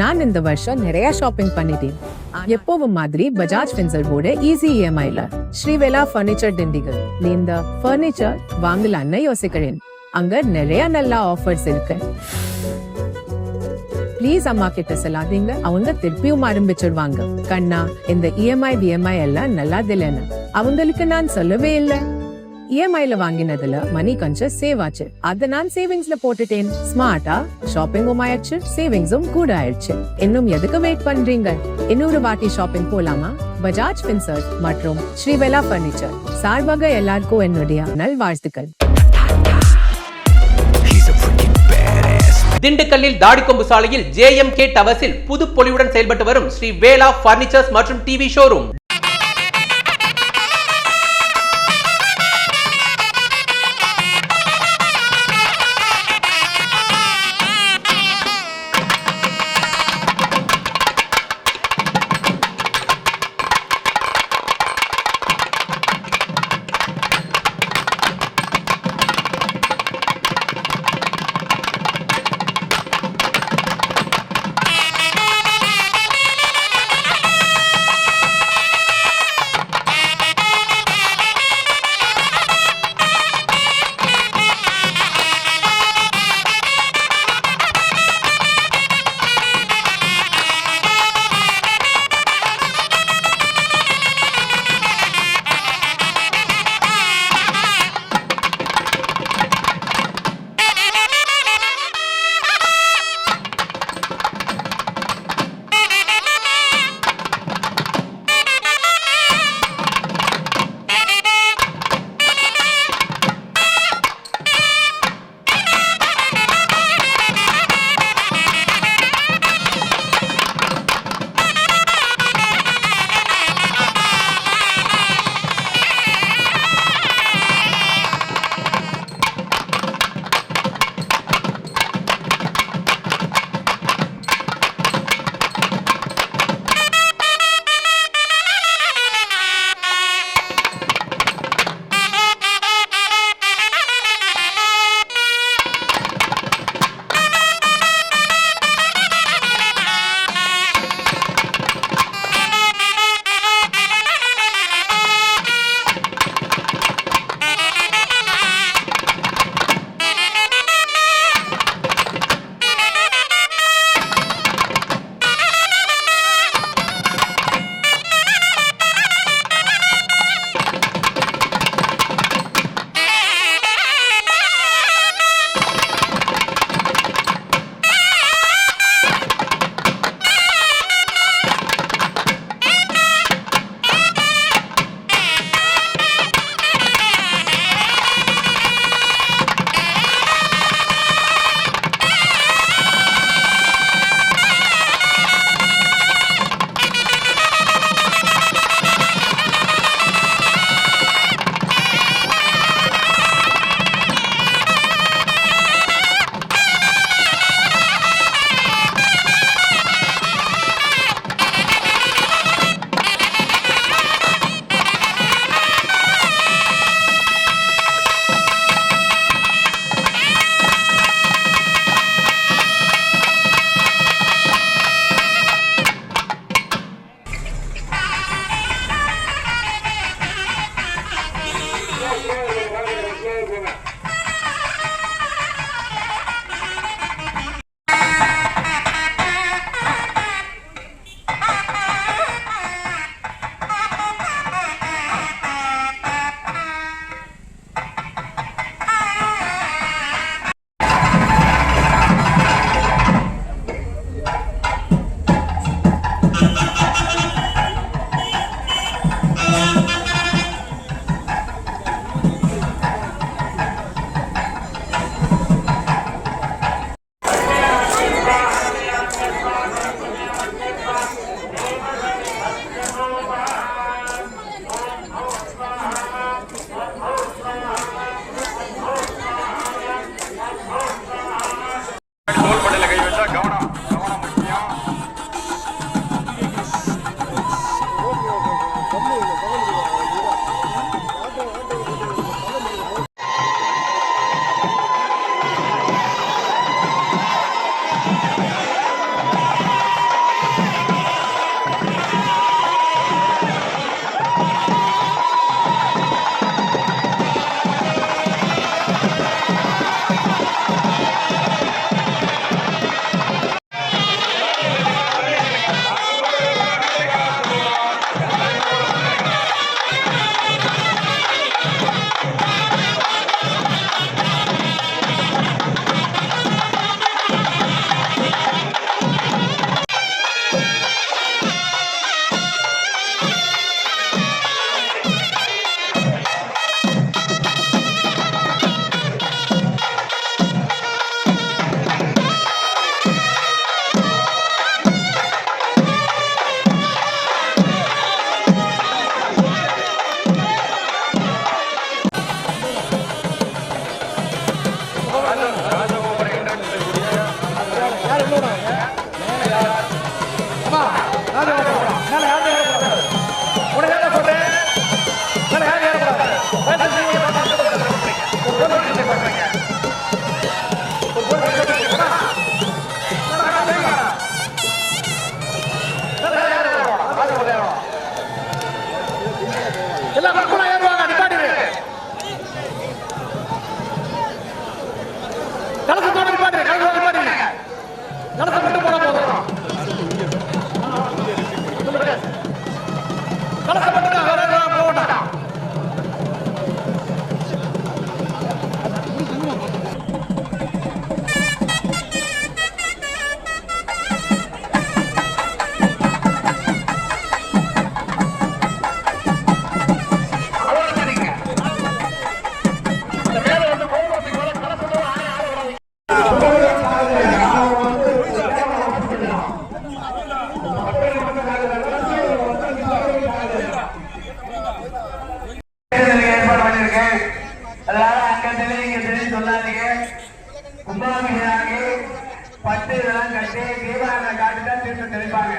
நான் இந்த வருஷம் நிறைய ஷாப்பிங் பண்ணிட்டேன். எப்பவும் மாதிரி பஜாஜ் ஃபின்சர்வோட ஈஸி இஎம்ஐல ஸ்ரீவேலா ஃபர்னிச்சர் திண்டிகல் இந்த ஃபர்னிச்சர் வாங்கலான்னு யோசிக்கிறேன். அங்க நிறைய நல்ல ஆஃபர்ஸ் இருக்கு. ப்ளீஸ் அம்மா கிட்ட சொல்லாதீங்க, அவங்க திருப்பியும் ஆரம்பிச்சிருவாங்க. கண்ணா, இந்த இஎம்ஐ எல்லாம் நல்லா இல்லைன்னு அவங்களுக்கு நான் சொல்லவே இல்லை. இஎம்ஐல வாங்கினதுல மணி கொஞ்சம் சேவ் ஆச்சு. அத நான் சேவிங்ஸ்ல போட்டுட்டேன். ஸ்மார்ட்டா ஷாப்பிங்கும் ஆயிடுச்சு, சேவிங்ஸும் கூட ஆயிடுச்சு. இன்னும் எதுக்கு வெயிட் பண்றீங்க? இன்னொரு வாட்டி ஷாப்பிங் போலாமா? பஜாஜ் ஃபின்சர்வ் மற்றும் ஸ்ரீவேலா ஃபர்னிச்சர் சார்பாக எல்லாருக்கும் என்னுடைய நல்வாழ்த்துக்கள். திண்டுக்கல்லில் தாடிக்கொம்பு சாலையில் JMK டவர்ஸில் புது பொலிவுடன் செயல்பட்டு வரும் ஸ்ரீ வேலா பர்னிச்சர்ஸ் மற்றும் டிவி ஷோரூம். ஏற்பாடு பண்ணியிருக்கேன். அதனால அங்க தெரியும் சொல்லாதீங்க. கும்பாபிஷேகி பட்டு இதெல்லாம் கட்டி தீபாவளி காட்டுதான் தீர்த்து தெளிப்பாங்க.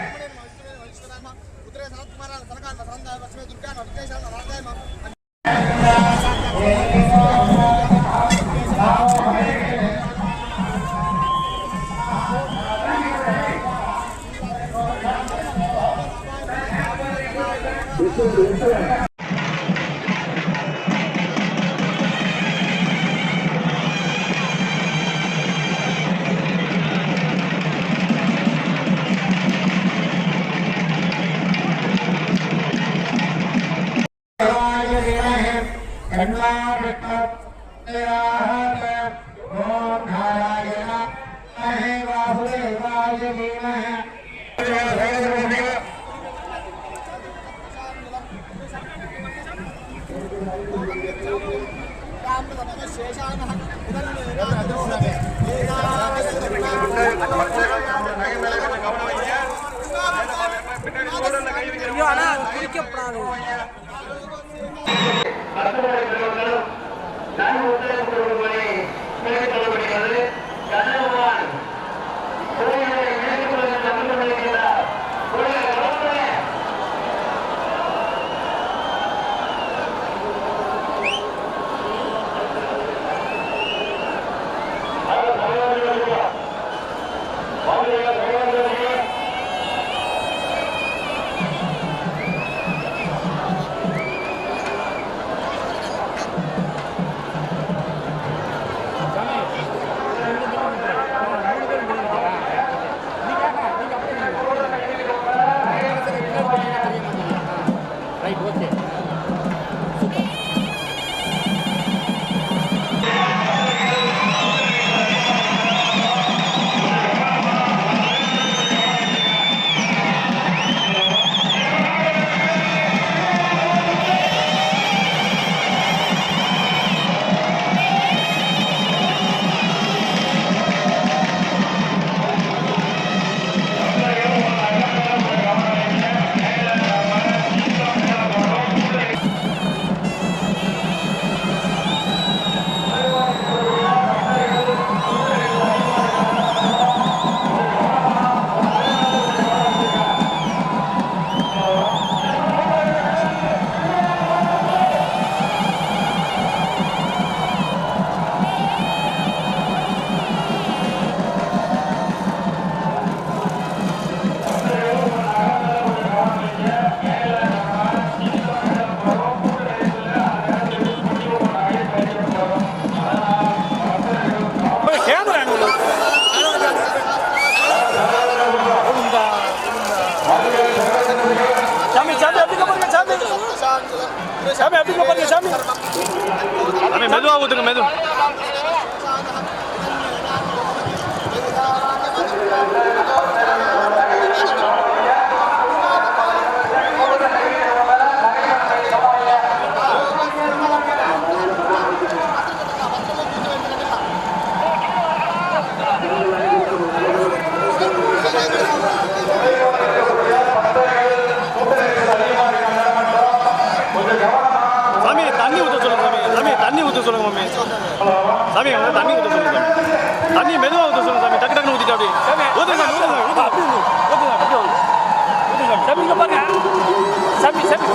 மெதுவா ஊத்துங்க மெது சாமி தண்ணி ஊற்ற சொல்லுங்க தண்ணி மெதுவாக ஊற்ற சொல்லுங்க சாமி டக்கு டக்குன்னு ஊற்றிட்டு அப்படி ஊற்றுங்க சாமி பாருங்க சாமி சாமி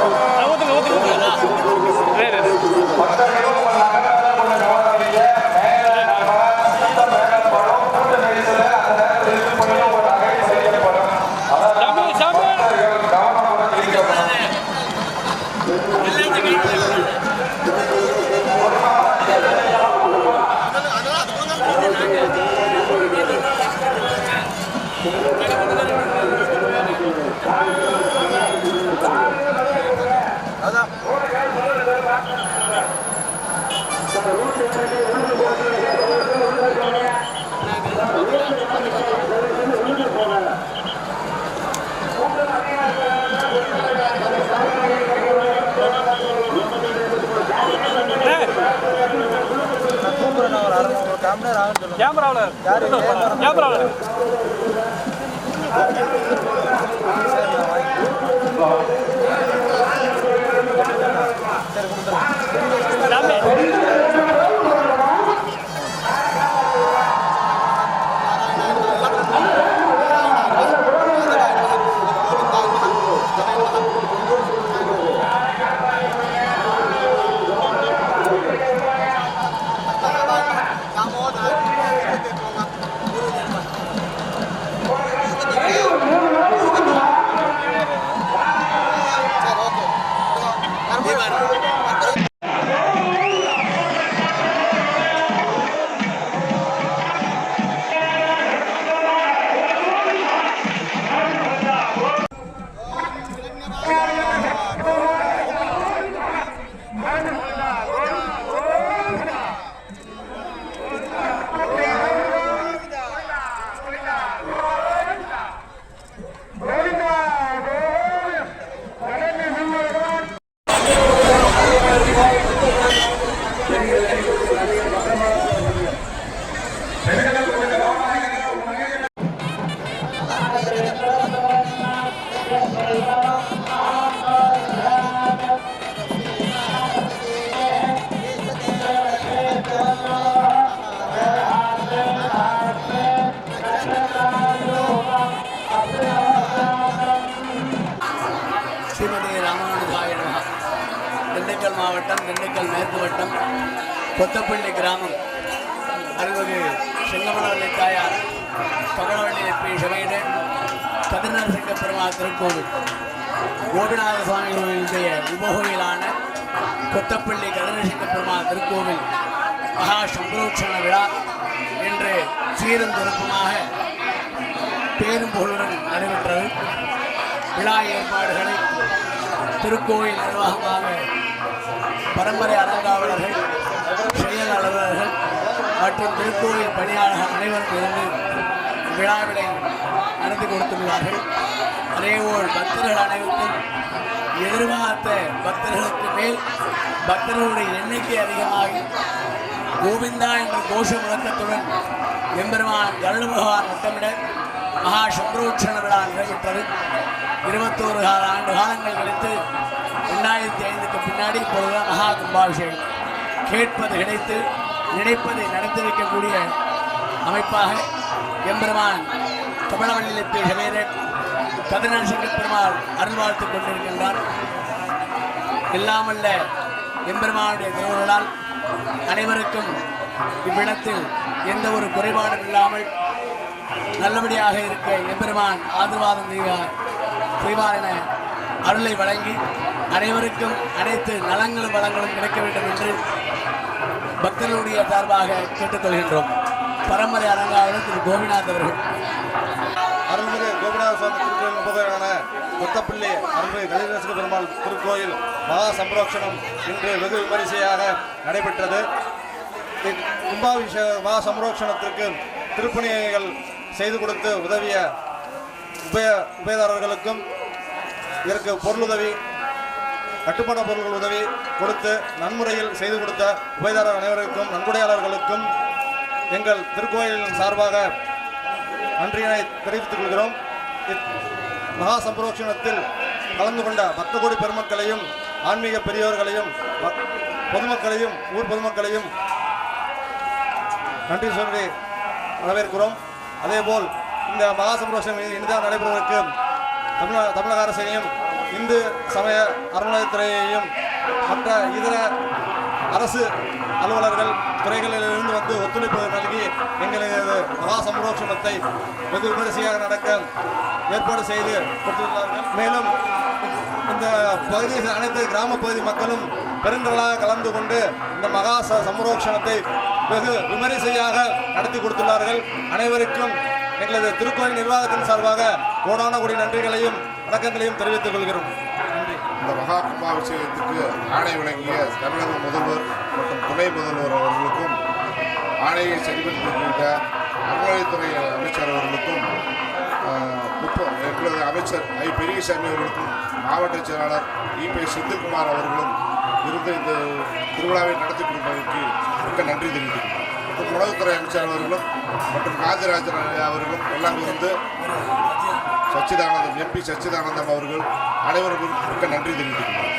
ஊற்றுங்க ஊற்றுங்க கேமராவில் ஸ்ரீமதி ராமானுஜாய நமஹ. திண்டுக்கல் மாவட்டம், திண்டுக்கல் மேற்கு வட்டம், கொத்தப்பள்ளி கிராமம், அருள்மிகு செங்கமலவள்ளி தாயார் கமலவள்ளி எப்பி சபையிட கதிர்நரசிங்க பெருமாள் திருக்கோவில், கோபிநாத சுவாமி கோவிலுடைய உபகோவிலான கொத்தப்பள்ளி கதிர்நரசிங்க பெருமாள் திருக்கோவில் மகா சம்பரோட்சண விழா இன்று சீரும் சிறப்புமாக பேரும் புகழுடன் நடைபெற்றது. விழா ஏற்பாடுகளை திருக்கோயில் நிர்வாகமாக பரம்பரை அறங்காவலர்கள், செயல் அலுவலர்கள் மற்றும் திருக்கோயில் பணியாளர்கள் அனைவரும் இருந்து விழாவினை நடத்தி கொடுத்துள்ளார்கள். அதேபோல் பக்தர்கள் அனைவருக்கும் எதிர்பார்த்த பக்தர்களுக்கு மேல் பக்தர்களுடைய எண்ணிக்கை அதிகமாகி கோவிந்தா என்ற கோஷ முழக்கத்துடன் எம்பெருமான் கருட பகவான் முத்தமிட மகா சம்பரோட்சண விழா நடைபெற்றது. 21 ஆண்டு காலங்கள் கழித்து 2005க்கு பின்னாடி இப்பொழுது மகா கும்பாபிஷேகம். கேட்பது கிடைத்து நினைப்பதை நடத்தி வைக்கக்கூடிய அமைப்பாக எம்பெருமான் கமலவள்ளி சமேத கதிர்நரசிங்க பெருமாள் அருள்வாழ்த்துக் கொண்டிருக்கின்றார். எல்லாமல்ல எம்பெருமானுடைய திருவருளால் அனைவருக்கும் இவ்விடத்தில் எந்த ஒரு குறைபாடும் இல்லாமல் நல்லபடியாக இருக்க எம்பெருமான் ஆசீர்வாதம் செய்வார் என அருளை வழங்கி அனைவருக்கும் அனைத்து நலங்களும் வளங்களும் கிடைக்க வேண்டும் என்று பக்தர்களுடைய சார்பாக கேட்டுக்கொள்கின்றோம். பரம்பரை அறங்காவலர் திரு கோபிநாத் அவர்கள். அருள்மிகு கோபிநாத சுவாமி திருக்கோயில் உபகோயிலான கொத்தப்பள்ளி அருள்மிகு கதிர்நரசிங்க பெருமாள் திருக்கோயில் மகா சம்பரோட்சணம் இன்று வெகு விமரிசையாக நடைபெற்றது. கும்பாபிஷேக மகா சம்பரோட்சணத்திற்கு திருப்பணிகள் செய்து கொடுத்து உதவிய உபயதாரர்களுக்கும் இதற்கு பொருளுதவி, கட்டுமான பொருள்கள் உதவி கொடுத்து நன்முறையில் செய்து கொடுத்த உபயதாரர் அனைவருக்கும் நன்கொடையாளர்களுக்கும் எங்கள் திருக்கோயிலின் சார்பாக நன்றியினை தெரிவித்துக் கொள்கிறோம். மகா சம்பரோட்சணத்தில் கலந்து கொண்ட பக்த கோடி பெருமக்களையும் ஆன்மீக பெரியவர்களையும் பொதுமக்களையும் ஊர் பொதுமக்களையும் நன்றி சொல்லி வரவேற்கிறோம். அதேபோல் இந்த மகா சம்பரோட்சணம் இனிதாக நடைபெறுவதற்கு தமிழக அரசையும் இந்து சமய அறநிலையத்துறையையும் மற்ற இதர அரசு அலுவலர்கள் துறைகளிலிருந்து வந்து ஒத்துழைப்பு நல்கி எங்களது மகா சம்பரோட்சணத்தை வெகு விமரிசையாக நடக்க ஏற்பாடு செய்து கொடுத்துள்ளார்கள். மேலும் இந்த பகுதி அனைத்து கிராம பகுதி மக்களும் பெருந்திரளாக கலந்து கொண்டு இந்த மகா சம்பரோட்சணத்தை வெகு விமரிசையாக நடத்தி கொடுத்துள்ளார்கள். அனைவருக்கும் எங்களது திருக்கோயில் நிர்வாகத்தின் சார்பாக கோடான கோடி நன்றிகளையும் வணக்கங்களையும் தெரிவித்துக் கொள்கிறோம். நன்றி. இந்த மகா கும்பாபிஷேகத்துக்கு ஆணை வழங்கிய தமிழக முதல்வர் மற்றும் துணை முதல்வர் அவர்களுக்கும், ஆணையை சரிபடுத்தியிருக்கின்ற அறநிலையத்துறை அமைச்சர் அவர்களுக்கும், எங்களது அமைச்சர் ஐ பெரியசாமி அவர்களுக்கும், மாவட்ட செயலாளர் இ.பி. செந்தில்குமார் அவர்களும் இருந்து இந்த திருவிழாவை நடத்தி கொடுப்பதற்கு மிக்க நன்றி தெரிவித்துள்ளனர். மற்றும் உணவுத்துறை அமைச்சர் அவர்களும் மற்றும் ராஜராஜன் அவர்களும் எல்லாம் இருந்து சச்சிதானந்தம் எம்பி சச்சிதானந்தம் அவர்கள் அனைவருக்கும் மிக்க நன்றி தெரிவித்துள்ளனர்.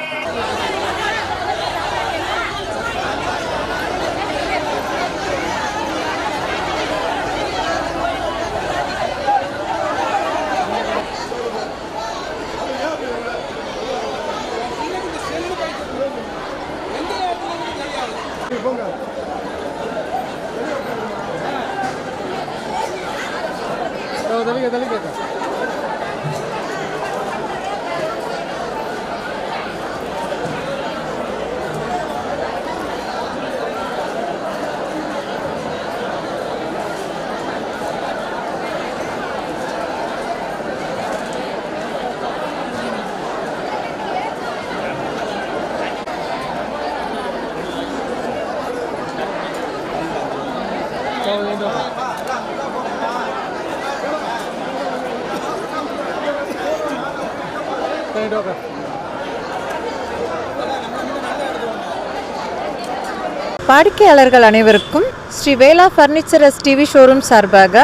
வாடிக்கையாளர்கள் அனைவருக்கும் ஸ்ரீ வேலா ஃபர்னிச்சர் அஸ் டிவி ஷோரூம் சார்பாக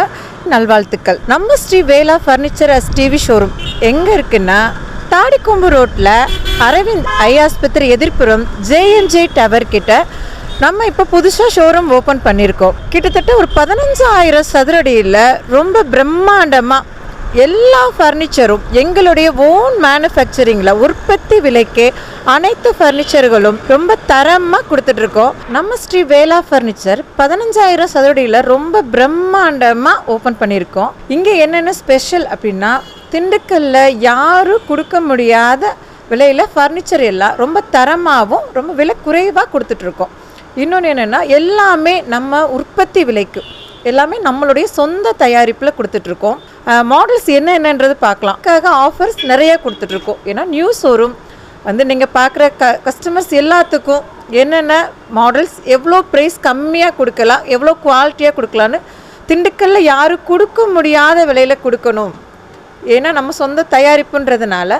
நல்வாழ்த்துக்கள். நம்ம ஸ்ரீ வேலா ஃபர்னிச்சர் அஸ் டிவி ஷோரூம் எங்கே இருக்குன்னா, தாடிக்கொம்பு ரோட்டில் அரவிந்த் ஐ ஆஸ்பத்திரி எதிர்ப்புறம் ஜேஎம்ஜே டவர் கிட்ட நம்ம இப்போ புதுசாக ஷோரூம் ஓப்பன் பண்ணியிருக்கோம். கிட்டத்தட்ட ஒரு 15,000 சதுரடியில் ரொம்ப பிரம்மாண்டமாக எல்லா ஃபர்னிச்சரும் எங்களுடைய ஓன் மேனுஃபேக்சரிங்கில் உற்பத்தி விலைக்கே அனைத்து ஃபர்னிச்சர்களும் ரொம்ப தரமாக கொடுத்துட்ருக்கோம். நம்ம ஸ்ரீ வேலா ஃபர்னிச்சர் 15,000 சதுரடியில் ரொம்ப பிரம்மாண்டமாக ஓப்பன் பண்ணியிருக்கோம். இங்கே என்னென்ன ஸ்பெஷல் அப்படின்னா, திண்டுக்கல்ல யாரும் கொடுக்க முடியாத விலையில் ஃபர்னிச்சர் எல்லாம் ரொம்ப தரமாகவும் ரொம்ப விலை குறைவாக கொடுத்துட்ருக்கோம். இன்னொன்று என்னென்னா, எல்லாமே நம்ம உற்பத்தி விலைக்கு எல்லாமே நம்மளுடைய சொந்த தயாரிப்பில் கொடுத்துட்ருக்கோம். மாடல்ஸ் என்னென்னன்றது பார்க்கலாம். ஆஃபர்ஸ் நிறைய கொடுத்துட்ருக்கோம். ஏன்னா நியூ ஷோரூம் வந்து நீங்கள் பார்க்குற கஸ்டமர்ஸ் எல்லாத்துக்கும் என்னென்ன மாடல்ஸ் எவ்வளோ ப்ரைஸ் கம்மியாக கொடுக்கலாம், எவ்வளோ குவாலிட்டியாக கொடுக்கலான்னு திண்டுக்கல்ல யாரும் கொடுக்க முடியாத விலையில் கொடுக்கணும். ஏன்னா நம்ம சொந்த தயாரிப்புன்றதுனால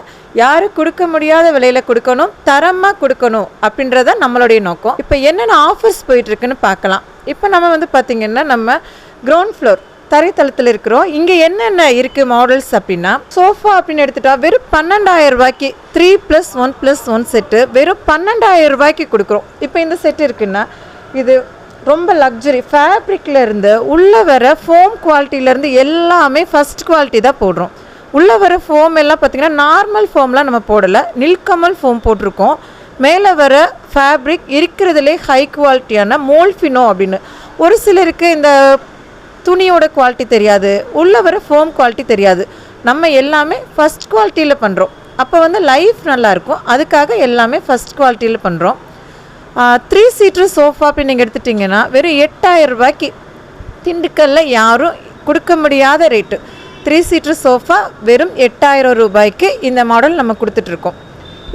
யாரும் கொடுக்க முடியாத விலையில் கொடுக்கணும், தரமாக கொடுக்கணும் அப்படின்றத நம்மளுடைய நோக்கம். இப்போ என்னென்ன ஆஃபர்ஸ் போயிட்டுருக்குன்னு பார்க்கலாம். இப்போ நம்ம வந்து பார்த்திங்கன்னா நம்ம கிரவுண்ட் ஃப்ளோர் தரைத்தளத்தில் இருக்கிறோம். இங்கே என்னென்ன இருக்குது மாடல்ஸ் அப்படின்னா, சோஃபா அப்படின்னு எடுத்துட்டா வெறும் 12,000 ரூபாய்க்கு 3+1+1 செட்டு வெறும் 12,000 ரூபாய்க்கு கொடுக்குறோம். இப்போ இந்த செட்டு இருக்குன்னா இது ரொம்ப லக்ஸரி ஃபேப்ரிக்கில் இருந்து உள்ளே வர ஃபோம் குவாலிட்டியிலேருந்து எல்லாமே ஃபஸ்ட் குவாலிட்டி தான் போடுறோம். உள்ளே வர ஃபோம் எல்லாம் பார்த்திங்கன்னா நார்மல் ஃபோம்லாம் நம்ம போடலை, நில்கமல் ஃபோம் போட்டிருக்கோம். மேலே வர ஃபேப்ரிக் இருக்கிறதுலே ஹை குவாலிட்டியான மோல்ஃபினோ அப்படின்னு. ஒரு சிலருக்கு இந்த துணியோட குவாலிட்டி தெரியாது, உள்ளே வர ஃபோம் குவாலிட்டி தெரியாது. நம்ம எல்லாமே ஃபஸ்ட் குவாலிட்டியில் பண்ணுறோம். அப்போ வந்து லைஃப் நல்லாயிருக்கும், அதுக்காக எல்லாமே ஃபஸ்ட் குவாலிட்டியில் பண்ணுறோம். 3 சீட்டர் சோஃபா அப்படின்னு நீங்கள் எடுத்துட்டிங்கன்னா வெறும் 8,000 ரூபாய்க்கு திண்டுக்கல்ல யாரும் கொடுக்க முடியாத ரேட்டு. 3 சீட்டர் சோஃபா வெறும் 8,000 ரூபாய்க்கு இந்த மாடல் நம்ம கொடுத்துட்ருக்கோம்.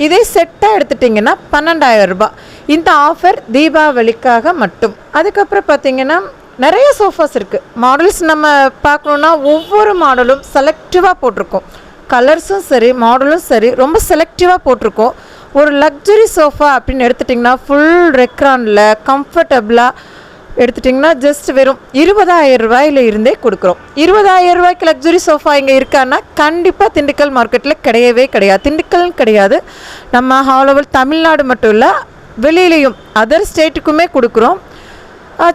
இதே செட்டாக எடுத்துட்டிங்கன்னா 12,000 ரூபாய். இந்த ஆஃபர் தீபாவளிக்காக மட்டும். அதுக்கப்புறம் பார்த்திங்கன்னா நிறைய சோஃபாஸ் இருக்குது. மாடல்ஸ் நம்ம பார்க்கணுன்னா ஒவ்வொரு மாடலும் செலக்டிவாக போட்டிருக்கோம். கலர்ஸும் சரி மாடலும் சரி ரொம்ப செலக்டிவாக போட்டிருக்கோம். ஒரு லக்ஸரி சோஃபா அப்படின்னு எடுத்துட்டிங்கன்னா ஃபுல் ரெக்ரானில் கம்ஃபர்டபுளாக எடுத்துட்டிங்கன்னா ஜஸ்ட் வெறும் 20,000 ரூபாயில் இருந்தே கொடுக்குறோம். 20,000 ரூபாய்க்கு லக்ஸரி சோஃபா இங்கே இருக்கான்னா கண்டிப்பாக திண்டுக்கல் மார்க்கெட்டில் கிடையவே கிடையாது. திண்டுக்கல்னு கிடையாது, நம்ம ஆல் ஓவர் தமிழ்நாடு மட்டும் இல்லை, வெளியிலையும் அதர் ஸ்டேட்டுக்குமே கொடுக்குறோம்.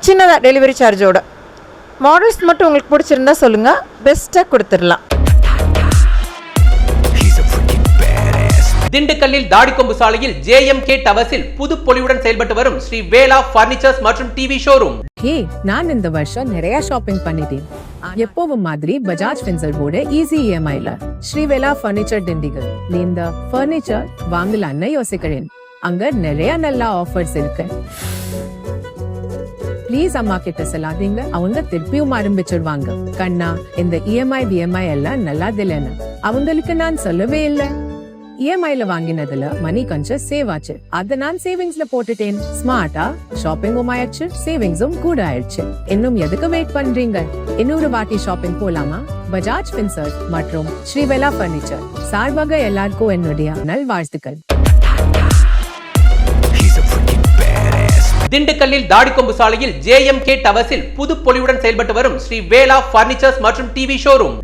சின்னதாக டெலிவரி சார்ஜோட. மாடல்ஸ் மட்டும் உங்களுக்கு பிடிச்சிருந்தா சொல்லுங்கள், பெஸ்ட்டாக கொடுத்துடலாம். திண்டுக்கல்லில் தாடிக்கொம்பு சாலையில் JMK டவர்ஸில் புது பொலிவுடன் செயல்பட்டு வரும் ஸ்ரீ வேலா பர்னிச்சர்ஸ் மற்றும் டிவி ஷோரூம். நான் இந்த வருஷம் நிறைய ஷாப்பிங் பண்ணிட்டேன். எப்பவும் மாதிரி பஜாஜ் ஃபின்சர்வோட ஈஸி EMIல ஸ்ரீ வேலா பர்னிச்சர் திண்டிகல் இந்த பர்னிச்சர் வாங்கலான்னு யோசிக்கிறேன். அங்க நிறைய நல்ல ஆஃபர்ஸ் இருக்கு. ப்ளீஸ் அம்மா கிட்ட சொல்லாதீங்க, அவங்க திருப்பியும் ஆரம்பிச்சிருவாங்க. கண்ணா இந்த EMI VMI எல்லாம் நல்லா இல்லைன்னு அவங்களுக்கு நான் சொல்லவே இல்லை. EMIல வாங்கினதுல மணி கொஞ்சம் சேவ் ஆச்சு, அதை நான் சேவிங்ஸ்ல போட்டுட்டேன். ஸ்மார்ட்டா ஷாப்பிங்கும் ஆயிடுச்சு, சேவிங்ஸும் கூட ஆயிடுச்சு. இன்னும் எதுக்கு வெயிட் பண்றீங்க? இன்னொரு வாட்டி ஷாப்பிங் போலாமா? பஜாஜ் ஃபின்சர்ஸ் மற்றும் ஸ்ரீவேலா பர்னிச்சர் சார்பாக எல்லாருக்கும் என்னுடைய நல்வாழ்த்துக்கள். திண்டுக்கல்லில் தாடிக்கொம்பு சாலையில் JMK டவர்ஸில் புது பொலிவுடன் செயல்பட்டு வரும் ஸ்ரீ வேலா பர்னிச்சர்ஸ் மற்றும் டிவி ஷோரூம்.